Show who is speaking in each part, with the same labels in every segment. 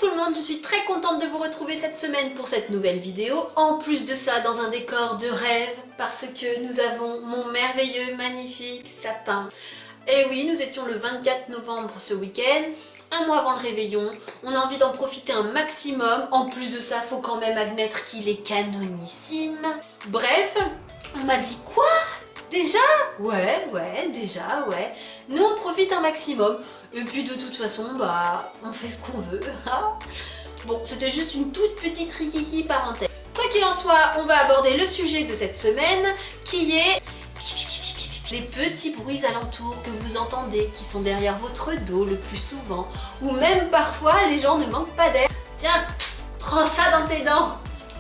Speaker 1: tout le monde, je suis très contente de vous retrouver cette semaine pour cette nouvelle vidéo. En plus de ça, dans un décor de rêve, parce que nous avons mon merveilleux, magnifique sapin. Et oui, nous étions le 24 novembre ce week-end, un mois avant le réveillon. On a envie d'en profiter un maximum. En plus de ça, faut quand même admettre qu'il est canonissime. Bref, on m'a dit quoi ? Déjà ? Ouais, déjà. Nous on profite un maximum. Et puis de toute façon, on fait ce qu'on veut. Bon, c'était juste une toute petite rikiki parenthèse. Quoi qu'il en soit, on va aborder le sujet de cette semaine, qui est les petits bruits alentours que vous entendez, qui sont derrière votre dos le plus souvent, ou même parfois les gens ne manquent pas d'air. Tiens, prends ça dans tes dents.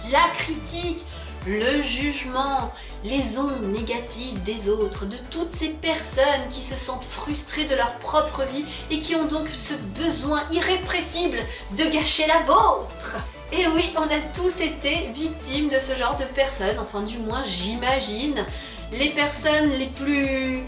Speaker 1: La critique, le jugement, les ondes négatives des autres, de toutes ces personnes qui se sentent frustrées de leur propre vie et qui ont donc ce besoin irrépressible de gâcher la vôtre. Et oui, on a tous été victimes de ce genre de personnes, enfin du moins j'imagine. Les personnes les plus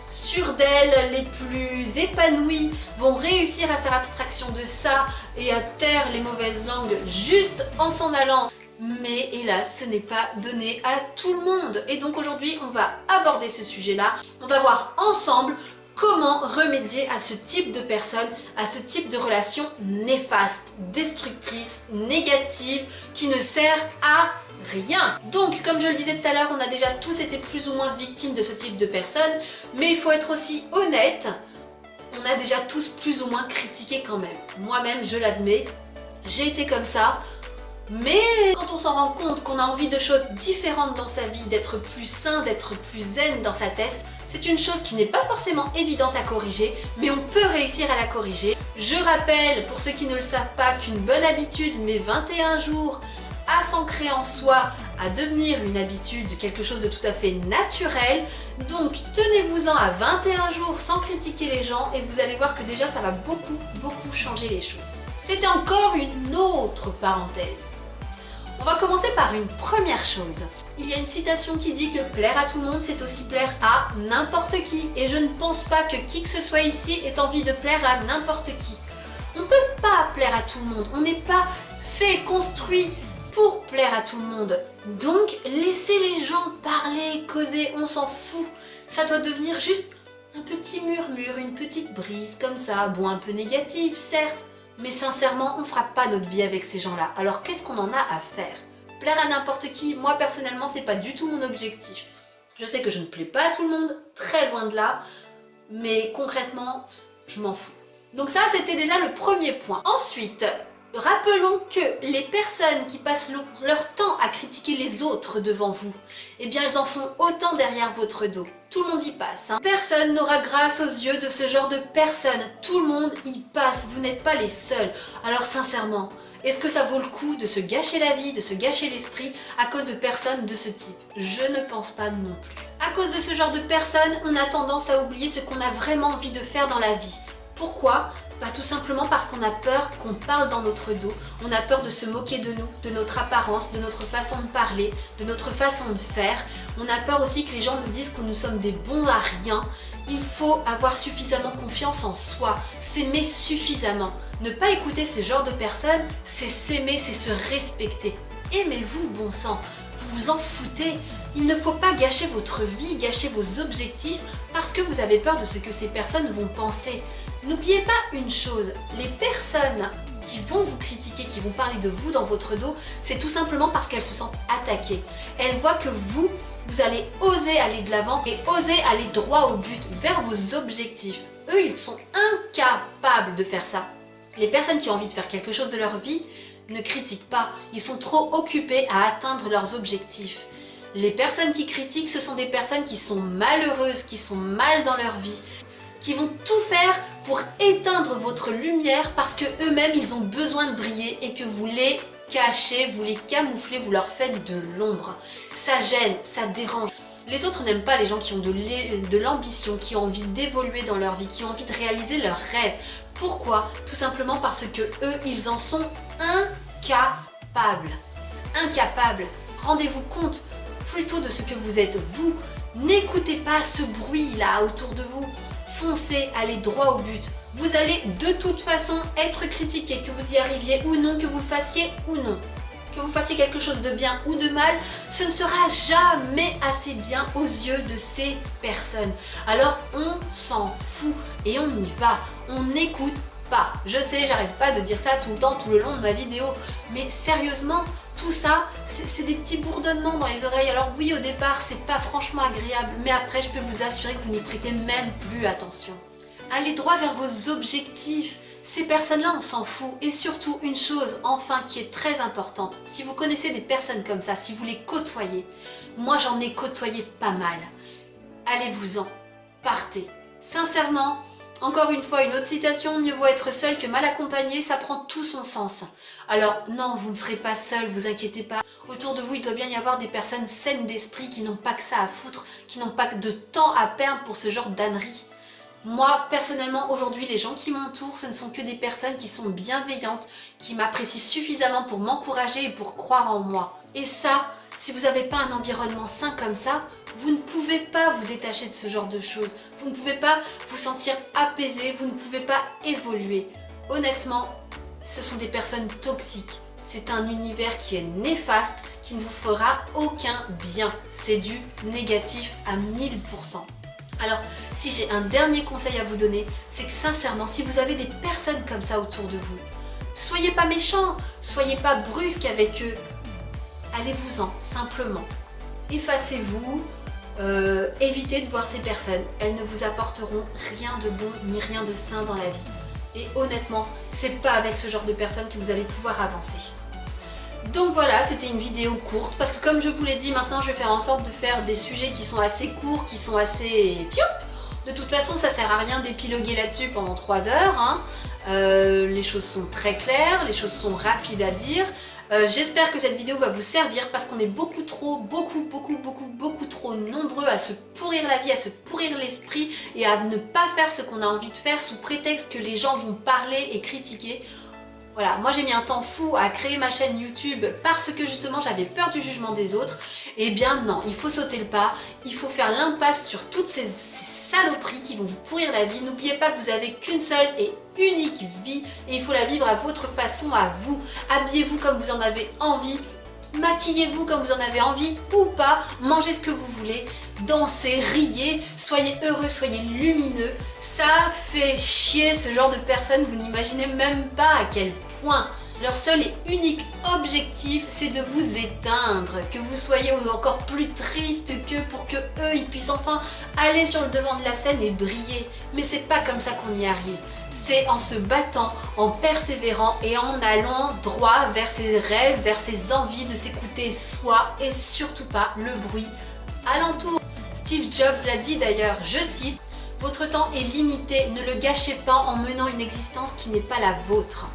Speaker 1: sûres d'elles, les plus épanouies vont réussir à faire abstraction de ça et à taire les mauvaises langues juste en s'en allant. Mais hélas, ce n'est pas donné à tout le monde. Et donc aujourd'hui, on va aborder ce sujet-là. On va voir ensemble comment remédier à ce type de personnes, à ce type de relation néfaste, destructrice, négative, qui ne sert à rien. Donc, comme je le disais tout à l'heure, on a déjà tous été plus ou moins victimes de ce type de personnes. Mais il faut être aussi honnête, on a déjà tous plus ou moins critiqué quand même. Moi-même, je l'admets, j'ai été comme ça. Mais quand on s'en rend compte qu'on a envie de choses différentes dans sa vie, d'être plus sain, d'être plus zen dans sa tête, c'est une chose qui n'est pas forcément évidente à corriger, mais on peut réussir à la corriger. Je rappelle, pour ceux qui ne le savent pas, qu'une bonne habitude met 21 jours à s'ancrer en soi, à devenir une habitude, quelque chose de tout à fait naturel. Donc tenez-vous-en à 21 jours sans critiquer les gens et vous allez voir que déjà ça va beaucoup changer les choses. C'était encore une autre parenthèse. On va commencer par une première chose. Il y a une citation qui dit que plaire à tout le monde, c'est aussi plaire à n'importe qui. Et je ne pense pas que qui que ce soit ici ait envie de plaire à n'importe qui. On ne peut pas plaire à tout le monde. On n'est pas fait, construit pour plaire à tout le monde. Donc, laissez les gens parler, causer, on s'en fout. Ça doit devenir juste un petit murmure, une petite brise comme ça. Bon, un peu négative, certes. Mais sincèrement, on ne fera pas notre vie avec ces gens-là. Alors qu'est-ce qu'on en a à faire? Plaire à n'importe qui, moi personnellement, c'est pas du tout mon objectif. Je sais que je ne plais pas à tout le monde, très loin de là, mais concrètement, je m'en fous. Donc ça, c'était déjà le premier point. Ensuite, rappelons que les personnes qui passent leur temps à critiquer les autres devant vous, eh bien elles en font autant derrière votre dos. Tout le monde y passe. Personne n'aura grâce aux yeux de ce genre de personnes. Tout le monde y passe. Vous n'êtes pas les seuls. Alors sincèrement, est-ce que ça vaut le coup de se gâcher la vie, de se gâcher l'esprit à cause de personnes de ce type? Je ne pense pas non plus. À cause de ce genre de personnes, on a tendance à oublier ce qu'on a vraiment envie de faire dans la vie. Pourquoi ? Tout simplement parce qu'on a peur qu'on parle dans notre dos, on a peur de se moquer de nous, de notre apparence, de notre façon de parler, de notre façon de faire. On a peur aussi que les gens nous disent que nous sommes des bons à rien. Il faut avoir suffisamment confiance en soi, s'aimer suffisamment. Ne pas écouter ce genre de personnes, c'est s'aimer, c'est se respecter. Aimez-vous, bon sang, vous vous en foutez. Il ne faut pas gâcher votre vie, gâcher vos objectifs parce que vous avez peur de ce que ces personnes vont penser. N'oubliez pas une chose, les personnes qui vont vous critiquer, qui vont parler de vous dans votre dos, c'est tout simplement parce qu'elles se sentent attaquées. Elles voient que vous allez oser aller de l'avant et oser aller droit au but, vers vos objectifs. Eux, ils sont incapables de faire ça. Les personnes qui ont envie de faire quelque chose de leur vie ne critiquent pas, ils sont trop occupés à atteindre leurs objectifs. Les personnes qui critiquent, ce sont des personnes qui sont malheureuses, qui sont mal dans leur vie, qui vont tout faire pour éteindre votre lumière parce que eux-mêmes ils ont besoin de briller et que vous les cachez, vous les camouflez, vous leur faites de l'ombre. Ça gêne, ça dérange. Les autres n'aiment pas les gens qui ont de l'ambition, qui ont envie d'évoluer dans leur vie, qui ont envie de réaliser leurs rêves. Pourquoi? Tout simplement parce que eux, ils en sont incapables. Incapables. Rendez-vous compte plutôt de ce que vous êtes vous. N'écoutez pas ce bruit là autour de vous. Foncez, allez droit au but. Vous allez de toute façon être critiqué, que vous y arriviez ou non, que vous le fassiez ou non. Que vous fassiez quelque chose de bien ou de mal, ce ne sera jamais assez bien aux yeux de ces personnes. Alors on s'en fout et on y va, on n'écoute pas. Je sais, j'arrête pas de dire ça tout le temps, tout le long de ma vidéo, mais sérieusement, tout ça, c'est des petits bourdonnements dans les oreilles. Alors oui, au départ, c'est pas franchement agréable, mais après, je peux vous assurer que vous n'y prêtez même plus attention. Allez droit vers vos objectifs. Ces personnes-là, on s'en fout. Et surtout, une chose, enfin, qui est très importante. Si vous connaissez des personnes comme ça, si vous les côtoyez, moi j'en ai côtoyé pas mal. Allez-vous-en, partez. Sincèrement, encore une fois, une autre citation, mieux vaut être seul que mal accompagné, ça prend tout son sens. Alors non, vous ne serez pas seul, vous inquiétez pas. Autour de vous, il doit bien y avoir des personnes saines d'esprit qui n'ont pas que ça à foutre, qui n'ont pas que de temps à perdre pour ce genre d'âneries. Moi, personnellement, aujourd'hui, les gens qui m'entourent, ce ne sont que des personnes qui sont bienveillantes, qui m'apprécient suffisamment pour m'encourager et pour croire en moi. Et ça, si vous n'avez pas un environnement sain comme ça, vous ne pouvez pas vous détacher de ce genre de choses. Vous ne pouvez pas vous sentir apaisé, vous ne pouvez pas évoluer. Honnêtement, ce sont des personnes toxiques. C'est un univers qui est néfaste, qui ne vous fera aucun bien. C'est du négatif à 1000%. Alors, si j'ai un dernier conseil à vous donner, c'est que sincèrement, si vous avez des personnes comme ça autour de vous, soyez pas méchants, soyez pas brusques avec eux. Allez-vous-en, simplement. Effacez-vous, évitez de voir ces personnes. Elles ne vous apporteront rien de bon ni rien de sain dans la vie. Et honnêtement, c'est pas avec ce genre de personnes que vous allez pouvoir avancer. Donc voilà, c'était une vidéo courte parce que comme je vous l'ai dit, maintenant je vais faire en sorte de faire des sujets qui sont assez courts, qui sont assez fioup. De toute façon, ça sert à rien d'épiloguer là-dessus pendant 3 heures. Hein. Les choses sont très claires, les choses sont rapides à dire. J'espère que cette vidéo va vous servir parce qu'on est beaucoup trop nombreux à se pourrir la vie, à se pourrir l'esprit et à ne pas faire ce qu'on a envie de faire sous prétexte que les gens vont parler et critiquer. Voilà, moi j'ai mis un temps fou à créer ma chaîne YouTube parce que justement j'avais peur du jugement des autres. Eh bien non, il faut sauter le pas, il faut faire l'impasse sur toutes ces saloperies qui vont vous pourrir la vie. N'oubliez pas que vous avez qu'une seule et unique vie et il faut la vivre à votre façon, à vous. Habillez-vous comme vous en avez envie, maquillez-vous comme vous en avez envie ou pas, mangez ce que vous voulez, dansez, riez, soyez heureux, soyez lumineux. Ça fait chier ce genre de personnes, vous n'imaginez même pas à quel point. Leur seul et unique objectif, c'est de vous éteindre, que vous soyez encore plus triste qu'eux pour que eux ils puissent enfin aller sur le devant de la scène et briller. Mais c'est pas comme ça qu'on y arrive. C'est en se battant, en persévérant et en allant droit vers ses rêves, vers ses envies de s'écouter soi et surtout pas le bruit alentour. Steve Jobs l'a dit d'ailleurs, je cite, « Votre temps est limité, ne le gâchez pas en menant une existence qui n'est pas la vôtre.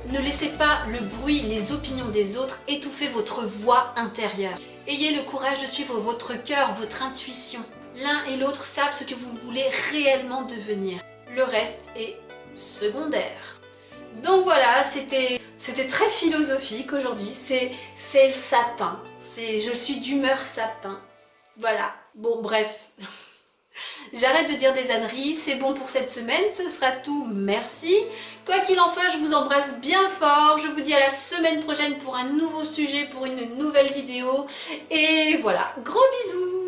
Speaker 1: Ne laissez pas le bruit, les opinions des autres étouffer votre voix intérieure. Ayez le courage de suivre votre cœur, votre intuition. L'un et l'autre savent ce que vous voulez réellement devenir. Le reste est secondaire. » Donc voilà, c'était très philosophique aujourd'hui. C'est le sapin. Je suis d'humeur sapin. Voilà. Bon, bref. J'arrête de dire des âneries, c'est bon pour cette semaine, ce sera tout, merci. Quoi qu'il en soit, je vous embrasse bien fort, je vous dis à la semaine prochaine pour un nouveau sujet, pour une nouvelle vidéo. Et voilà, gros bisous!